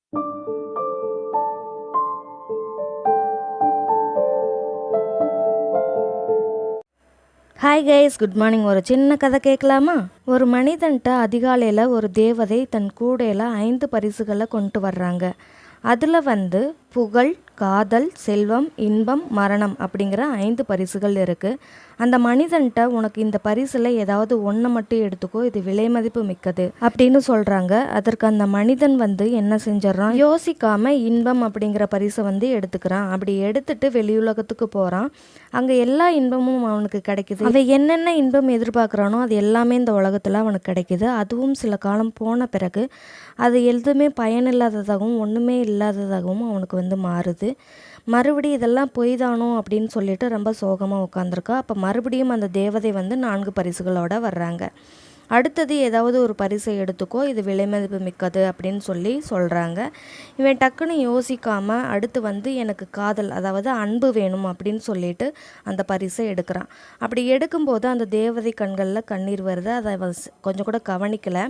Hi guys, good morning. ஒரு சின்ன கதை கேட்கலாமா? ஒரு மனிதன்ட்ட அதிகாலையில் ஒரு தேவதை தன் கூடையில் 5 பரிசுகளை கொண்டு வர்றாங்க. அதில் புகழ், காதல், செல்வம், இன்பம், மரணம் அப்படிங்கிற 5 பரிசுகள் இருக்குது. அந்த மனிதன்ட்ட உனக்கு இந்த பரிசில் ஏதாவது ஒன்றை மட்டும் எடுத்துக்கோ, இது விலை மதிப்பு மிக்கது அப்படின்னு சொல்கிறாங்க. அதற்கு அந்த மனிதன் என்ன செஞ்சிடறான், யோசிக்காமல் இன்பம் அப்படிங்கிற பரிசை எடுத்துக்கிறான். அப்படி எடுத்துட்டு வெளியுலகத்துக்கு போகிறான். அங்கே எல்லா இன்பமும் அவனுக்கு கிடைக்குது. அவன் என்னென்ன இன்பம் எதிர்பார்க்குறானோ அது எல்லாமே இந்த உலகத்தில் அவனுக்கு கிடைக்குது. அதுவும் சில காலம் போன பிறகு அது எதுவுமே பயனில்லாததாகவும் ஒன்றுமே இல்லாததாகவும் அவனுக்கு மாறுது. மறுபடியும் இதெல்லாம் பொய் தானோ அப்படின்னு சொல்லிட்டு ரொம்ப சோகமாக உட்காந்துருக்கா. அப்போ மறுபடியும் அந்த தேவதை 4 பரிசுகளோட வர்றாங்க. அடுத்தது ஏதாவது ஒரு பரிசை எடுத்துக்கோ, இது விலை மதிப்பு மிக்கது அப்படின்னு சொல்கிறாங்க. இவன் டக்குன்னு யோசிக்காமல் அடுத்து எனக்கு காதல், அதாவது அன்பு வேணும் அப்படின்னு சொல்லிட்டு அந்த பரிசை எடுக்கிறான். அப்படி எடுக்கும்போது அந்த தேவதை கண்களில் கண்ணீர் வருது. அதை கொஞ்சம் கூட கவனிக்கலை.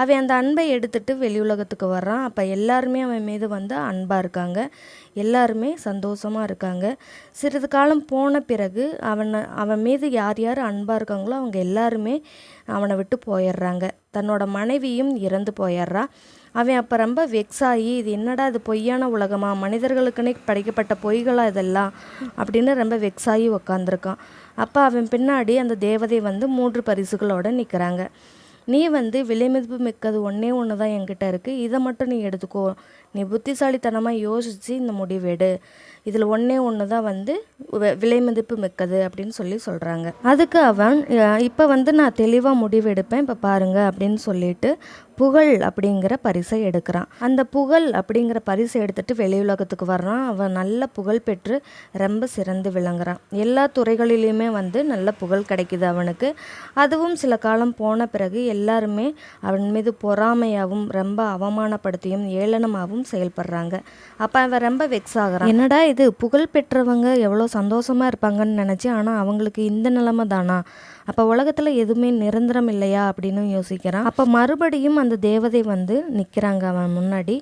அவன் அந்த அன்பை எடுத்துகிட்டு வெளி உலகத்துக்கு வர்றான். அப்போ எல்லாருமே அவன் மீது அன்பாக இருக்காங்க, எல்லாருமே சந்தோஷமாக இருக்காங்க. சிறிது காலம் போன பிறகு அவன் மீது யார் யார் அன்பாக இருக்காங்களோ அவங்க எல்லாருமே அவனை விட்டு போயிடுறாங்க. தன்னோட மனைவியும் இறந்து போயிடுறா. அவன் அப்போ ரொம்ப வெக்ஸாகி, இது என்னடா இது பொய்யான உலகமா, மனிதர்களுக்குன்னே படைக்கப்பட்ட பொய்களா இதெல்லாம் அப்படின்னு ரொம்ப வெக்ஸாகி உக்காந்துருக்கான். அப்போ அவன் பின்னாடி அந்த தேவதை 3 பரிசுகளோடு நிற்கிறாங்க. நீ விலை மதிப்பு மிக்கது ஒன்றே ஒன்று தான் என்கிட்ட இருக்குது, இதை மட்டும் நீ எடுத்துக்கோ, நீ புத்திசாலித்தனமாக யோசித்து இந்த முடிவெடு, இதில் ஒன்றே ஒன்று தான் விலை மதிப்பு மிக்கது அப்படின்னு சொல்கிறாங்க. அதுக்கு அவன் இப்போ நான் தெளிவாக முடிவெடுப்பேன், இப்போ பாருங்க அப்படின்னு சொல்லிட்டு புகழ் அப்படிங்கிற பரிசை எடுக்கிறான். அந்த புகழ் அப்படிங்கிற பரிசை எடுத்துகிட்டு வெளியுலகத்துக்கு வர்றான். அவன் நல்ல புகழ் பெற்று ரொம்ப சிறந்து விளங்குறான். எல்லா துறைகளிலையுமே நல்ல புகழ் கிடைக்குது அவனுக்கு. அதுவும் சில காலம் போன பிறகு எல்லாருமே அவன் மீது பொறாமையாகவும் ரொம்ப அவமானப்படுத்தியும் ஏளனமாகவும் செயல்படுறாங்க. அப்போ அவன் ரொம்ப வெக்ஸ் ஆகிறான். என்னடா இது, புகழ் பெற்றவங்க எவ்வளோ சந்தோஷமாக இருப்பாங்கன்னு நினச்சேன், ஆனால் அவங்களுக்கு இந்த நிலைமை தானா, அப்போ உலகத்தில் எதுவுமே நிரந்தரம் இல்லையா அப்படின்னு யோசிக்கிறான். அப்போ மறுபடியும் அந்த தேவதை நிற்கிறாங்க அவன் முன்னாடி.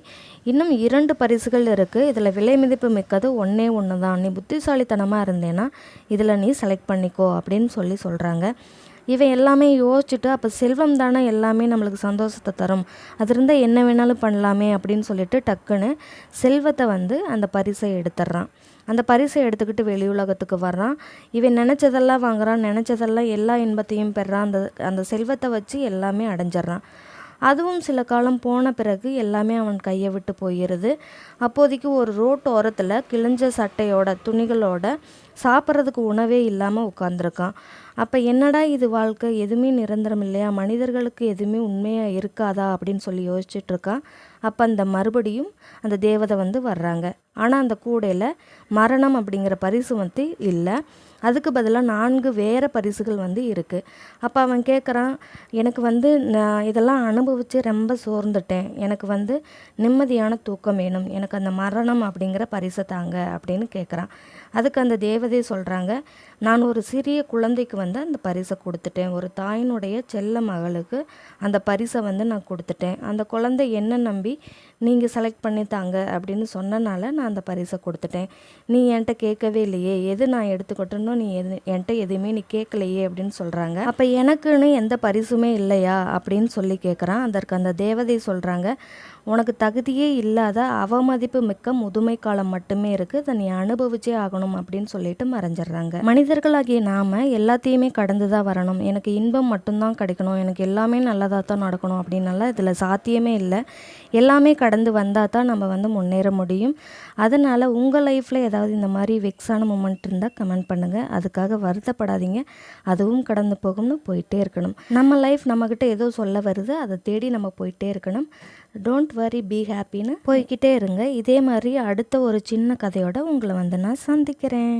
இன்னும் 2 பரிசுகள் இருக்குது, இதில் விலை மதிப்பு மிக்கது ஒன்றே ஒன்று தான், நீ புத்திசாலித்தனமாக இருந்தேன்னா இதில் நீ செலக்ட் பண்ணிக்கோ அப்படின்னு சொல்கிறாங்க. இவன் எல்லாமே யோசிச்சுட்டு, அப்போ செல்வம் தானே எல்லாமே நம்மளுக்கு சந்தோஷத்தை தரும், அது இருந்தால் என்ன வேணாலும் பண்ணலாமே அப்படின்னு சொல்லிட்டு டக்குன்னு செல்வத்தை அந்த பரிசை எடுத்துட்றான். அந்த பரிசை எடுத்துக்கிட்டு வெளி உலகத்துக்கு வர்றான். இவன் நினச்சதெல்லாம் வாங்குறான், நினச்சதெல்லாம் எல்லா இன்பத்தையும் பெறான். அந்த செல்வத்தை வச்சு எல்லாமே அடைஞ்சிட்றான். அதுவும் சில காலம் போன பிறகு எல்லாமே அவன் கையை விட்டு போயிடுது. அப்போதைக்கு ஒரு ரோட்டு ஓரத்தில் கிழிஞ்ச சட்டையோட துணிகளோட சாப்பிட்றதுக்கு உணவே இல்லாமல் உட்காந்துருக்கான். அப்போ என்னடா இது வாழ்க்கை, எதுவுமே நிரந்தரம் இல்லையா, மனிதர்களுக்கு எதுவுமே உண்மையாக இருக்காதா அப்படின்னு யோசிச்சுட்ருக்கான். அப்போ அந்த மறுபடியும் அந்த தேவதை வர்றாங்க. ஆனால் அந்த கூடையில் மரணம் அப்படிங்கிற பரிசு இல்லை, அதுக்கு பதிலாக 4 வேறு பரிசுகள் இருக்குது. அப்போ அவன் கேட்குறான், எனக்கு நான் இதெல்லாம் அனுபவித்து ரொம்ப சோர்ந்துட்டேன், எனக்கு நிம்மதியான தூக்கம் வேணும், எனக்கு அந்த மரணம் அப்படிங்கிற பரிசை தாங்க அப்படின்னு கேட்குறான். அதுக்கு அந்த தேவதை சொல்கிறாங்க, நான் ஒரு சிறிய குழந்தைக்கு அந்த பரிசை கொடுத்துட்டேன், ஒரு தாயினுடைய செல்ல மகளுக்கு அந்த பரிசை நான் கொடுத்துட்டேன், அந்த குழந்தை என்ன நம்பி நீங்கள் செலக்ட் பண்ணி தாங்க அப்படின்னு சொன்னனால நான் அந்த பரிசை கொடுத்துட்டேன், நீ என்கிட்ட கேட்கவே இல்லையே, எது நான் எடுத்துக்கிட்டனோ நீ என்கிட்ட எதுவுமே நீ கேட்கலையே அப்படின்னு சொல்கிறாங்க. அப்போ எனக்குன்னு எந்த பரிசுமே இல்லையா அப்படின்னு கேட்குறான். அதற்கு அந்த தேவதை சொல்கிறாங்க, உனக்கு தகுதியே இல்லாத அவமதிப்பு மிக்க முதுமை காலம் மட்டுமே இருக்குது, அதை நீ அனுபவிச்சே ஆகணும் அப்படின்னு சொல்லிட்டு மறைஞ்சிடுறாங்க. மனிதர்களாகிய நாம் எல்லாத்தையுமே கடந்து தான் வரணும், எனக்கு இன்பம் மட்டும்தான் கிடைக்கணும், எனக்கு எல்லாமே நல்லதாக தான் நடக்கணும் அப்படின்னால இதில் சாத்தியமே இல்லை. எல்லாமே கடந்து வந்தால் தான் நம்ம முன்னேற முடியும். அதனால் உங்கள் லைஃப்பில் ஏதாவது இந்த மாதிரி வெக்ஸான மூமெண்ட் இருந்தால் கமெண்ட் பண்ணுங்கள். அதுக்காக வருத்தப்படாதீங்க, அதுவும் கடந்து போகும்னு போயிட்டே இருக்கணும். நம்ம லைஃப் நம்மக்கிட்ட ஏதோ சொல்ல வருது, அதை தேடி நம்ம போயிட்டே இருக்கணும். டோன்ட் வரி, பி ஹாப்பின்னு போய்கிட்டே இருங்க. இதே மாதிரி அடுத்த ஒரு சின்ன கதையோட உங்களை நான் சந்திக்கிறேன்.